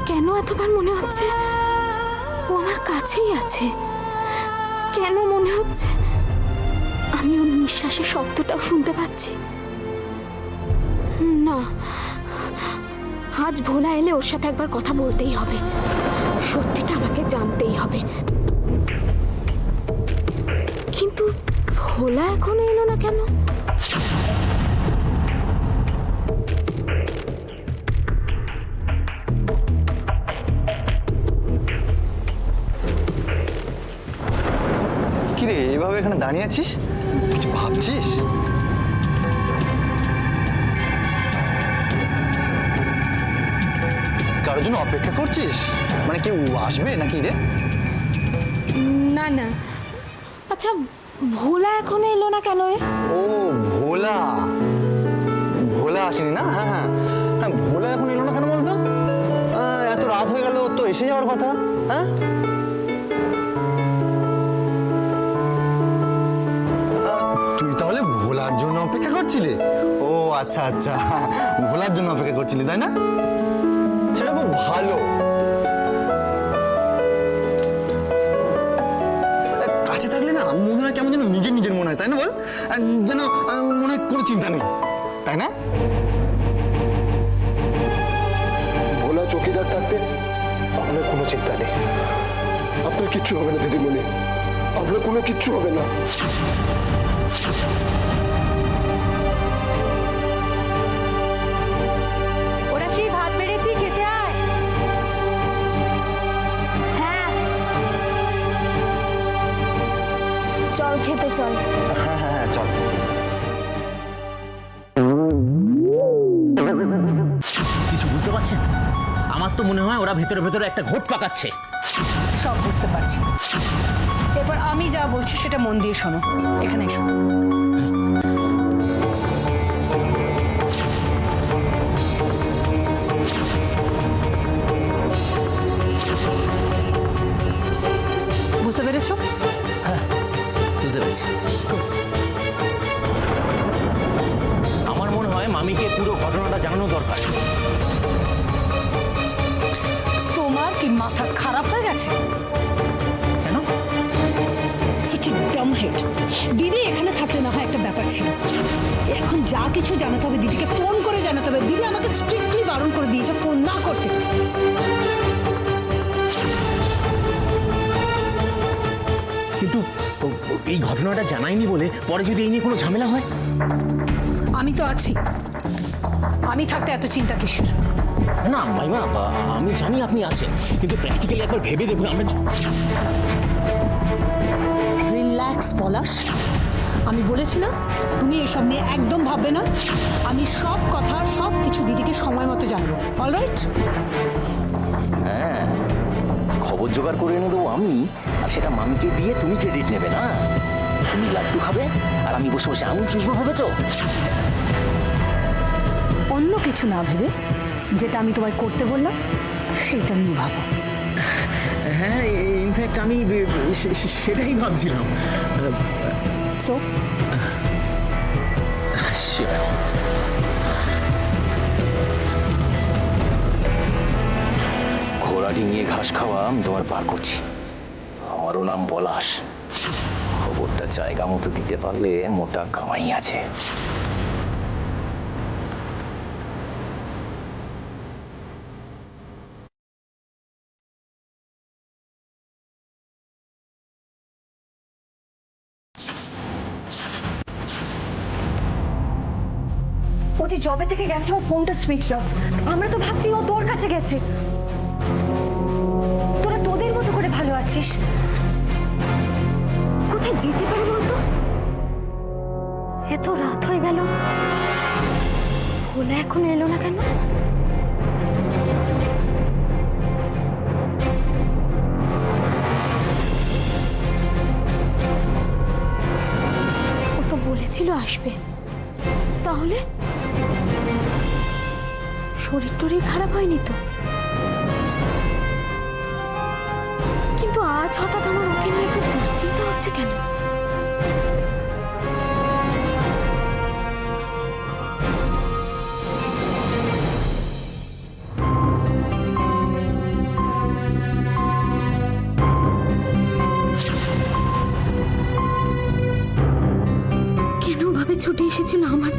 কেন এতবার মনে হচ্ছে ও আমার কাছেই আছে? কেন মনে হচ্ছে আমি ওর নিঃশ্বাসের শব্দটাও শুনতে পাচ্ছি? না, আজ ভোলা এলে ওর সাথে একবার কথা বলতেই হবে, সত্যিটা আমাকে জানতেই হবে। কিন্তু ভোলা এখনো এলো না কেন? কিরে এভাবে এখানে দাঁড়িয়ে আছিস? কিছু ভাবছিস? কারোর জন্য অপেক্ষা করছিস? মানে কেউ আসবে নাকি রে? না না, আচ্ছা ভোলা এখনো এলো না কেন রে? ও ভোলা, ভোলা আসেনি না? হ্যাঁ হ্যাঁ হ্যাঁ, ভোলা এখন এলো না কেন বলতো? এত রাত হয়ে গেল, তো এসে যাওয়ার কথা। হ্যাঁ তুই তাহলে ভোলার জন্য অপেক্ষা করছিলি? ও আচ্ছা আচ্ছা, ভোলার জন্য অপেক্ষা করছিলি তাই না? সেটা খুব ভালো। কাছে থাকলে না মনে হয় কেমন যেন নিজের নিজের মনে হয়, তাই না বল? যেন মনে হয় কোনো চিন্তা নেই, তাই না? ভোলা চৌকিদার থাকতে আপনার কোনো চিন্তা নেই। আপনার কিচ্ছু হবে না দিদিমণি, আপনার কোনো কিচ্ছু হবে না। ওরা সেই ভাত বেড়েছি, খেতে আয়। হ্যাঁ চল খেতে চল। হ্যাঁ হ্যাঁ হ্যাঁ চল। কিছু বুঝতে পারছেন? আমার তো মনে হয় ওরা ভেতরে ভেতরে একটা ঘোট পাকাচ্ছে। সব বুঝতে পারছি, এরপর আমি যা বলছি সেটা মন দিয়ে শোনো। এখানে এসো। বুঝতে পেরেছো? বুঝতে পেরেছি। আমার মনে হয় মামিকে পুরো ঘটনাটা জানানো দরকার। তোমার কি মাথা খারাপ হয়ে গেছে? কেন? দিদি এখানে থাকলে না হয় একটা ব্যাপার ছিল, এখন যা কিছু জানাতে হবে দিদিকে ফোন করে জানাতে হবে। দিদি আমাকে স্ট্রিক্টলি বারণ করে দিয়েছে ফোন না করতে। কিন্তু এই ঘটনাটা জানাইনি বলে পরে যদি এই নিয়ে কোনো ঝামেলা হয়? আমি তো আছি, আমি থাকতে এত চিন্তা কিসের? না মাইমা, আমি জানি আপনি আছেন, কিন্তু প্র্যাকটিক্যালি একবার ভেবে দেখুন। আমরা রিল্যাক্স পলাশ, আমি বলেছি না তুমি এসব নিয়ে একদম ভাববে না। আমি সব কথা সব কিছু দিদিকে সময় মতো জানাবো। অলরাইট? হ্যাঁ, খবর জোগাড় করে এনে দেবো আমি, আর সেটা মামিকে দিয়ে তুমি ক্রেডিট নেবে না। তুমি লাড্ডু খাবে আর আমি বসে বসে আঙুল চুষবো ভেবেছো? অন্য কিছু না ভেবে যেটা আমি তোমায় করতে বললাম সেটা নিয়ে ভাবো। হ্যাঁ, ইনফ্যাক্ট আমি সেটাই ভাবছিলাম। সো ঘোড়া ডিঙিয়ে ঘাস খাওয়া আমি তোমার পার করছি। আমারও নাম পলাশ। খবরটা জায়গা মতো দিতে পারলে মোটা কামাই আছে। ও যে জবে থেকে গেছে ও ফোনটা সুইচ অফ। আমরা তো ভাবছি ও তোর কাছে গেছে। তোরা তোদের মতো করে ভালো আছিস। কোথায় যেতে পারে বলতো? এত রাত হয়ে গেল, ভোলা এখন এলো না কেন? ও তো বলেছিল আসবে, তাহলে শরীর টরীর খারাপ হয়নি তো? কিন্তু আজ হঠাৎ আমার ওকে নিয়ে এত দুশ্চিন্তা হচ্ছে কেন?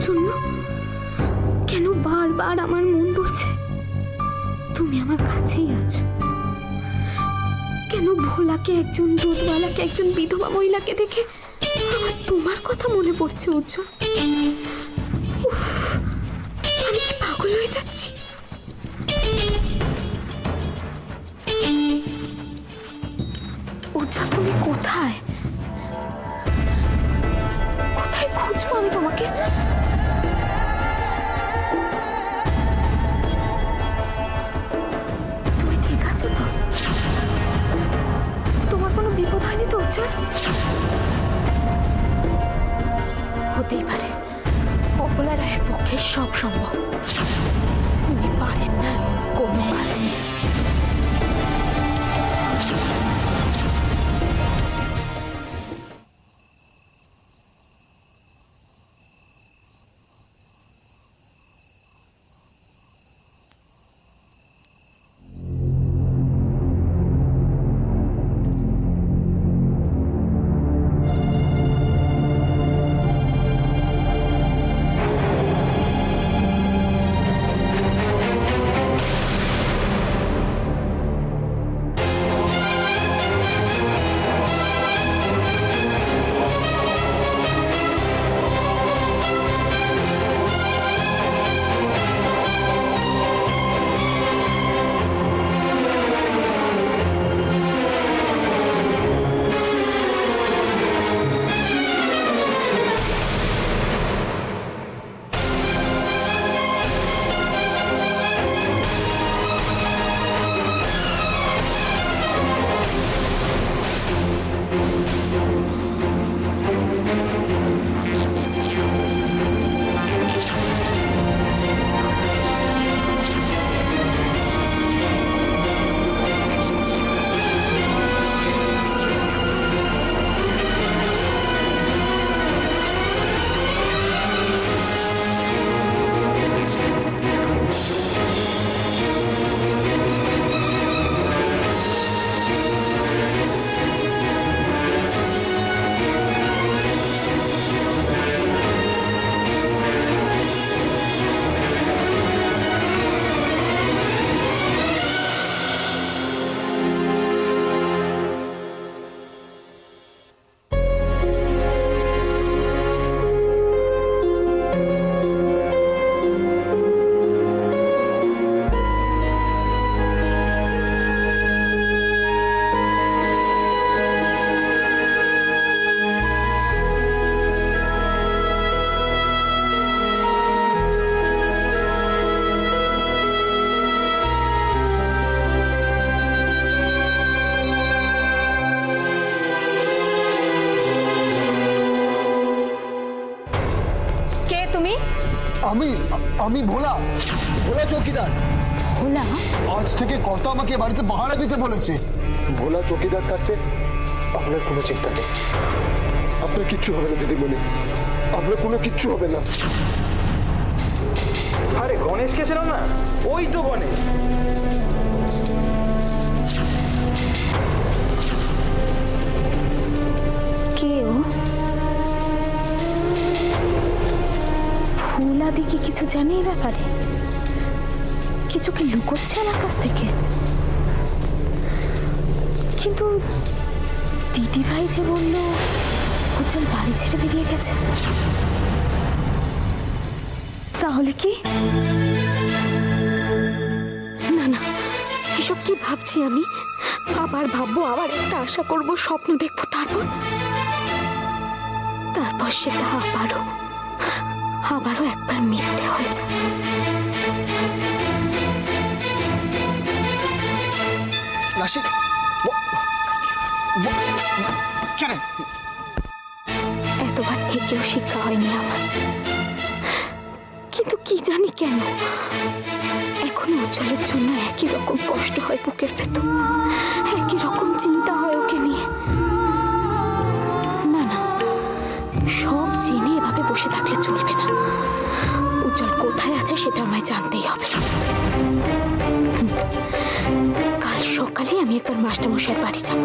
জন্য? কেন বারবার আমার মন বলছে তুমি আমার কাছেই আছো? কেন ভোলাকে একজন দুধওয়ালাকে একজন বিধবা মহিলাকে দেখে আমার তোমার কথা মনে পড়ছে উজ্জ্বল? উফ, আমি কি পাগল হয়ে যাচ্ছি? উজ্জ্বল, তুমি কোথায়? কোথায় খুঁজবো আমি তোমাকে? তুমি ঠিক আছো তো? তোমার কোনো বিপদ হয়নি তো উজ্জ্বল? হতেই পারে, অপলা রায়ের পক্ষে সব সম্ভব। উনি পারেন না এমন কোনো কাজ নেই। আমি ভোলা ভোলা চৌকিদার। ভোলা? আজ থেকে কর্তা আমাকে বাড়িতে পাহারা দিতে বলেছে। ভোলা চৌকিদার থাকতে আপনার কোনো চিন্তা নেই। আপনার কিচ্ছু হবে না দিদিমণি, আপনার কোনো কিচ্ছু হবে না। আরে গণেশকে ছিল না, ওই তো গণেশ। কে ও? ফুলাদি কি কিছু জানে এই ব্যাপারে? কিছু কি লুকোচ্ছে আমার কাছ থেকে? কিন্তু দিদি ভাই যে বলল উজ্জ্বল বাড়ি ছেড়ে বেরিয়ে গেছে, তাহলে কি? না না, এসব কি ভাবছি আমি? আবার ভাববো, আবার একটা আশা করবো, স্বপ্ন দেখবো, তারপর সেটা আবারও একবার মিথ্যে হয়ে যায়। এতবার থেকেও শিক্ষা হয়নি আমার, কিন্তু কি জানি কেন এখন উজ্জ্বলের জন্য একই রকম কষ্ট হয় বুকের ভেতর, একই রকম চিন্তা হয় ওকে নিয়ে। না না, সব জেনে এভাবে বসে থাকলে চলবে না। উজ্জ্বল কোথায় আছে সেটা আমায় জানতেই হবে। কাল সকালে আমি একবার মাস্টারমশাইয়ের বাড়ি যাব।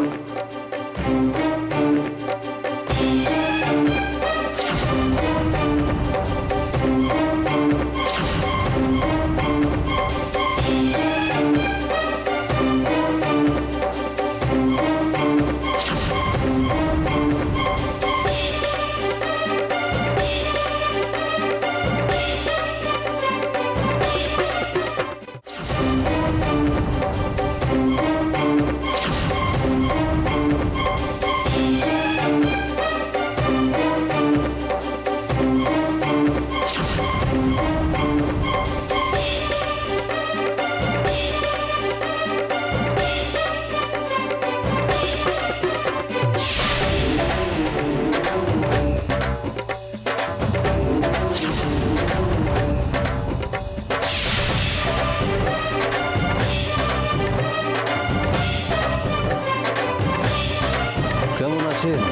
বলছেন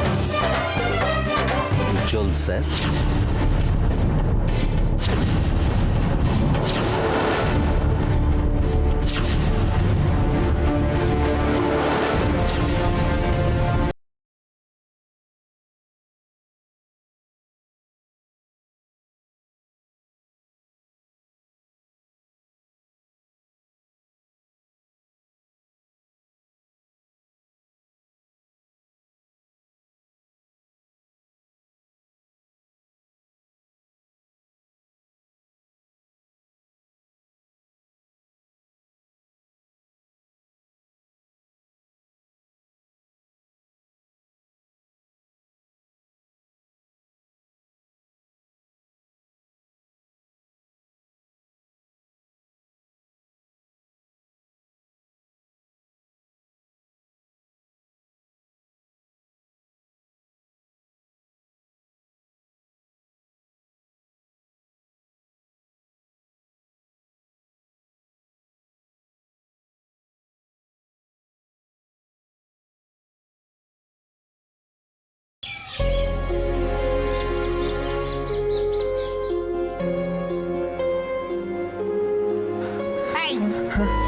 উজ্জ্বল স্যার?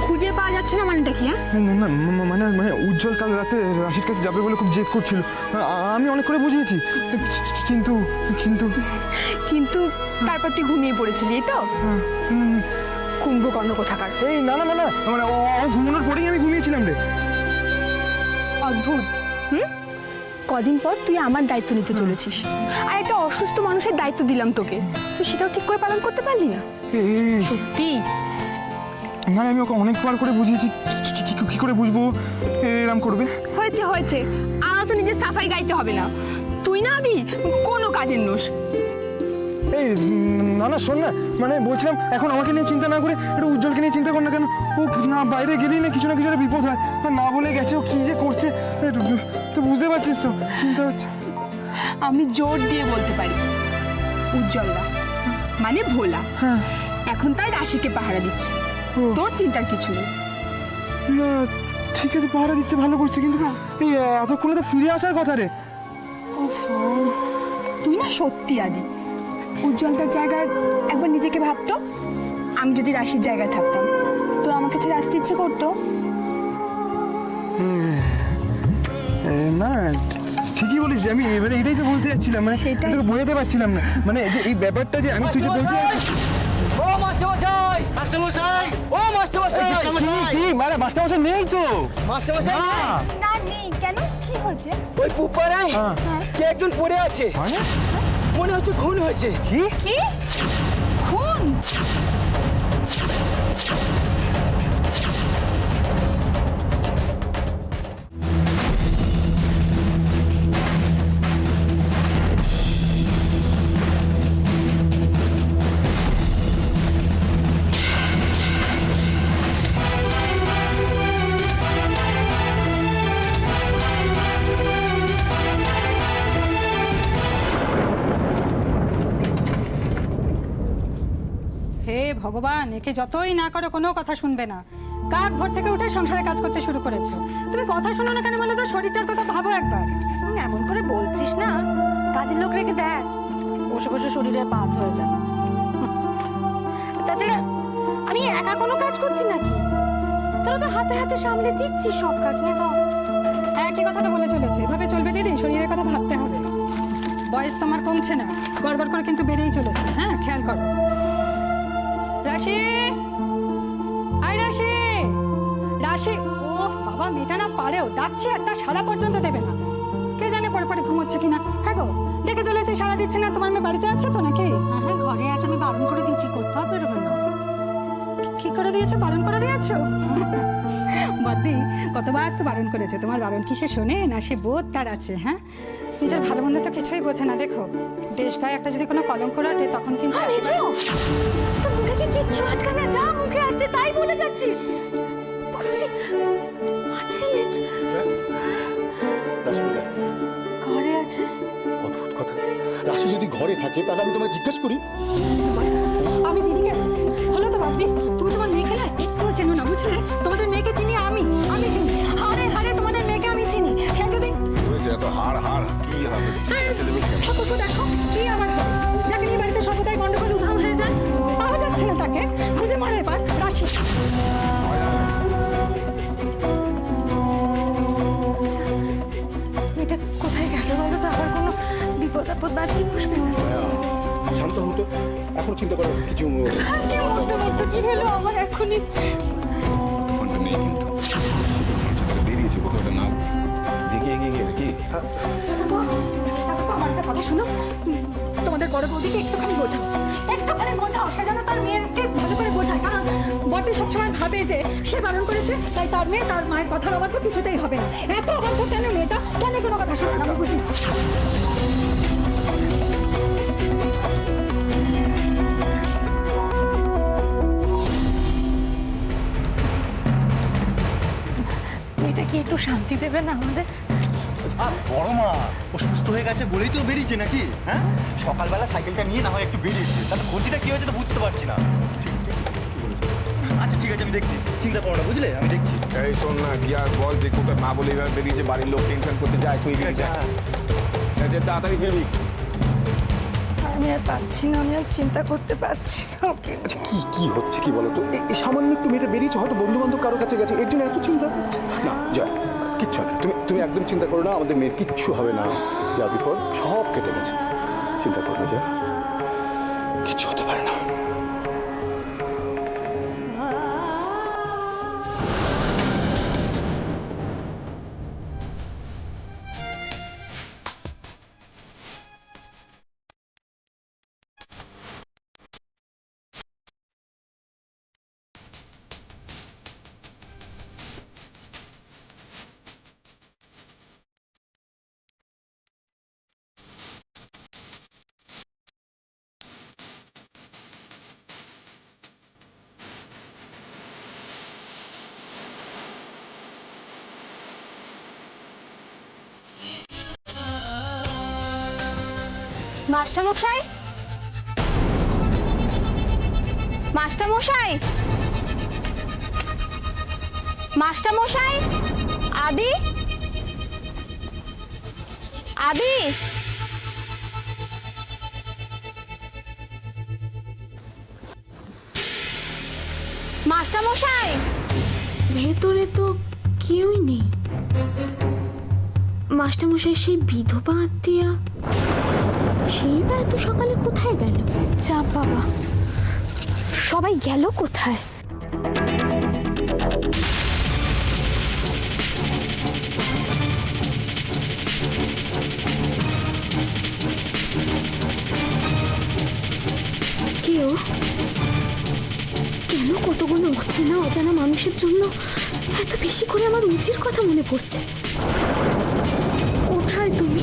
খুঁজে পাওয়া যাচ্ছে না মানেটা কি? মানে উজ্জ্বল কাল রাতে রাশির কাছে যাবে বলে খুব জেদ করছিল। আমি অনেক করে বুঝিয়েছি, কিন্তু কিন্তু কিন্তু তারপর তুই ঘুমিয়ে পড়েছিলি, এই তো? কুম্ভকর্ণ কোথাকার। এই না না না না, মানে ও ঘুমানোর পরেই আমি ঘুমিয়েছিলাম রে। অদ্ভুত। কদিন পর তুই আমার দায়িত্ব নিতে চলেছিস, আর একটা অসুস্থ মানুষের দায়িত্ব দিলাম তোকে, তুই সেটাও ঠিক করে পালন করতে পারলি না। সত্যি মানে আমি ওকে অনেকবার করে বুঝিয়েছি, কি করে বুঝবো এরম করবে? হয়েছে হয়েছে, আমার তো নিজের সাফাই গাইতে হবে না। তুই না আবি কোনো কাজের নোস। এই না না শোন না, মানে বলছিলাম এখন আমাকে নিয়ে চিন্তা না করে একটু উজ্জ্বলকে নিয়ে চিন্তা কর না। কেন ও না বাইরে গেলেই না কিছু একটা বিপদ হয়, আর না বলে গেছে ও কি যে করছে তো বুঝতে পারছিস তো, চিন্তা হচ্ছে। আমি জোর দিয়ে বলতে পারি, উজ্জ্বলদা মানে ভোলা এখন তার রাশিকে পাহারা দিচ্ছে। তোর চিন্তার কিছু নেই। না ঠিক আছে, পাহারা দিচ্ছে, ভালো করছে, কিন্তু এই এতক্ষণে তো ফিরে আসার কথা রে। তুই না সত্যি আদি, উজ্জ্বলতার জায়গায় একবার নিজেকে ভাবতো, আমি যদি রাশির জায়গায় থাকতাম তো আমাকে ছেড়ে আসতে ইচ্ছে করতো? না ঠিকই বলিস, আমি এবারে এটাই তো বলতে যাচ্ছিলাম, মানে সেটাই। তোকে বোঝাতে পারছিলাম না, মানে যে এই ব্যাপারটা যে আমি তুই যে বলতে ও মাস্টারমশাই! মাস্টারমশাই! ও মাস্টারমশাই! কি মানে মাস্টারমশাই নেই তো? মাস্টারমশাই! না নেই কেন, কি হয়েছে? ওই পুপারায় কে একজন পড়ে আছে, মনে হচ্ছে খুন হয়েছে। কি কি খুন? হে ভগবান, একে যতই না করো কোনো কথা শুনবে না। কাক ভোর থেকে উঠে সংসারে কাজ করতে শুরু করেছো, তুমি কথা শোনো না কেন বলো তো? শরীরটার কথা ভাবো একবার। এমন করে বলছিস না, কাজের লোক রেখে দেখ, বসে বসে শরীরে পাত হয়ে যায়। তাছাড়া আমি একা কোনো কাজ করছি নাকি? তোরা তো হাতে হাতে সামলে দিচ্ছিস সব কাজ, নিয়ে তো একই কথা তো বলে চলেছে। এভাবে চলবে দিদি, শরীরের কথা ভাবতে হবে। বয়স তোমার কমছে না, গড়গড় করে কিন্তু বেড়েই চলেছে। হ্যাঁ, খেয়াল করো। রাশি, আই রাশি, রাশি। ও বাবা, মেয়েটা না পারেও, ডাকছি একটা সারা পর্যন্ত দেবে না। কে জানে পরে পরে ঘুমোচ্ছে কিনা। হ্যাঁ গো, দেখে চলেছে সারা দিচ্ছে না। তোমার মেয়ে বাড়িতে আছে তো নাকি? হ্যাঁ ঘরে আছে, আমি বারণ করে দিয়েছি, করতে হবে, বেরোবে না। কি করে দিয়েছো? বারণ করে দিয়েছো? বাদি, কতবার তো বারণ করেছে, তোমার বারণ কি সে শোনে না? সে বোধ তার আছে। হ্যাঁ, নিজের ভালো মন্দ তো কিছুই বোঝে না। দেখো, দেশ গায়ে একটা যদি কোনো কলঙ্ক রাটে তখন কিন্তু তো মুখে কি কিচ্ছু আটকা না, যা মুখে আসছে তাই বলে যাচ্ছিস। বলছি আছে ঘরে আছে। অদ্ভুত কথা, রাশি যদি ঘরে থাকে তাহলে আমি তোমাকে জিজ্ঞেস করি। আমি দিদিকে হলো তো বাবদি, তুমি তোমার মেয়েকে না একটু চেনো না, বুঝলে? তোমাদের মেয়েকে চিনি আমি চিনি, হাড়ে হাড়ে তোমাদের মেয়েকে আমি চিনি। সে যদি এত হার হার চিন্তা করার কিছু কি হলো আমার এখনই ফোনটা নেই কিন্তু বেরিয়েছে কোথাও একটা না দেখে এগিয়ে গিয়ে কি আমার একটা কথা শোনো, তোমাদের বড় বৌদিকে একটুখানি বোঝাও সে যেন তার মেয়েকে ভালো করে বোঝায়। কারণ বটে সবসময় ভাবে যে সে বারণ করেছে তাই তার মেয়ে তার মায়ের কথার অবাধ্য কিছুতেই হবে না। এত অবাধ্য কেন মেয়েটা, কেন কোনো কথা শোনে না, আমি বুঝি না। মেয়েটা কি একটু শান্তি দেবে না আমাদের? বড় মা ও সুস্থ হয়ে গেছে বলেই তো বেরিয়েছে নাকি? হ্যাঁ, সকালবেলা সাইকেলটা নিয়ে না হয় একটু বেরিয়েছে, তাহলে ক্ষতিটা কি হয়েছে তো বুঝতে পারছি না। আচ্ছা ঠিক আছে, আমি দেখছি, চিন্তা করো না, বুঝলে, আমি দেখছি। এই শোন না গিয়া বল যে কোথায় মা বলে এবার বেরিয়েছে, বাড়ির লোক টেনশন করতে যায়, তুই তাড়াতাড়ি ফিরবি। আমি আর পারছি না, আমি আর চিন্তা করতে পারছি না। আচ্ছা কি কি হচ্ছে কি বলো তো? এই সামান্য একটু মেয়েটা বেরিয়েছে, হয়তো বন্ধু বান্ধব কারোর কাছে গেছে, এর জন্য এত চিন্তা? না জয়, কিচ্ছু হবে না, তুমি একদম চিন্তা করো না, আমাদের মেয়ের কিচ্ছু হবে না। যা বিপদ সব কেটে গেছে, চিন্তা করো না, জয়, কিচ্ছু হতে পারে না। মাস্টারমশাই, মাস্টারমশাই, মাস্টারমশাই, আদি, আদি, মাস্টারমশাই। ভেতরে তো কেউই নেই। মাস্টারমশাই সেই বিধবা আত্মীয়া সেইবার এত সকালে কোথায় গেল? চাপ বাবা, সবাই গেল কোথায়? কেউ কেন কতগুলো অচেনা অজানা মানুষের জন্য এত বেশি করে আমার রুচির কথা মনে পড়ছে? কোথায় তুমি,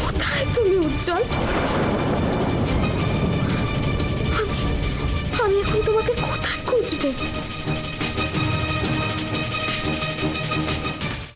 কোথায় তুমি উজ্জ্বল? আমি এখন তোমাকে কোথায় খুঁজবো?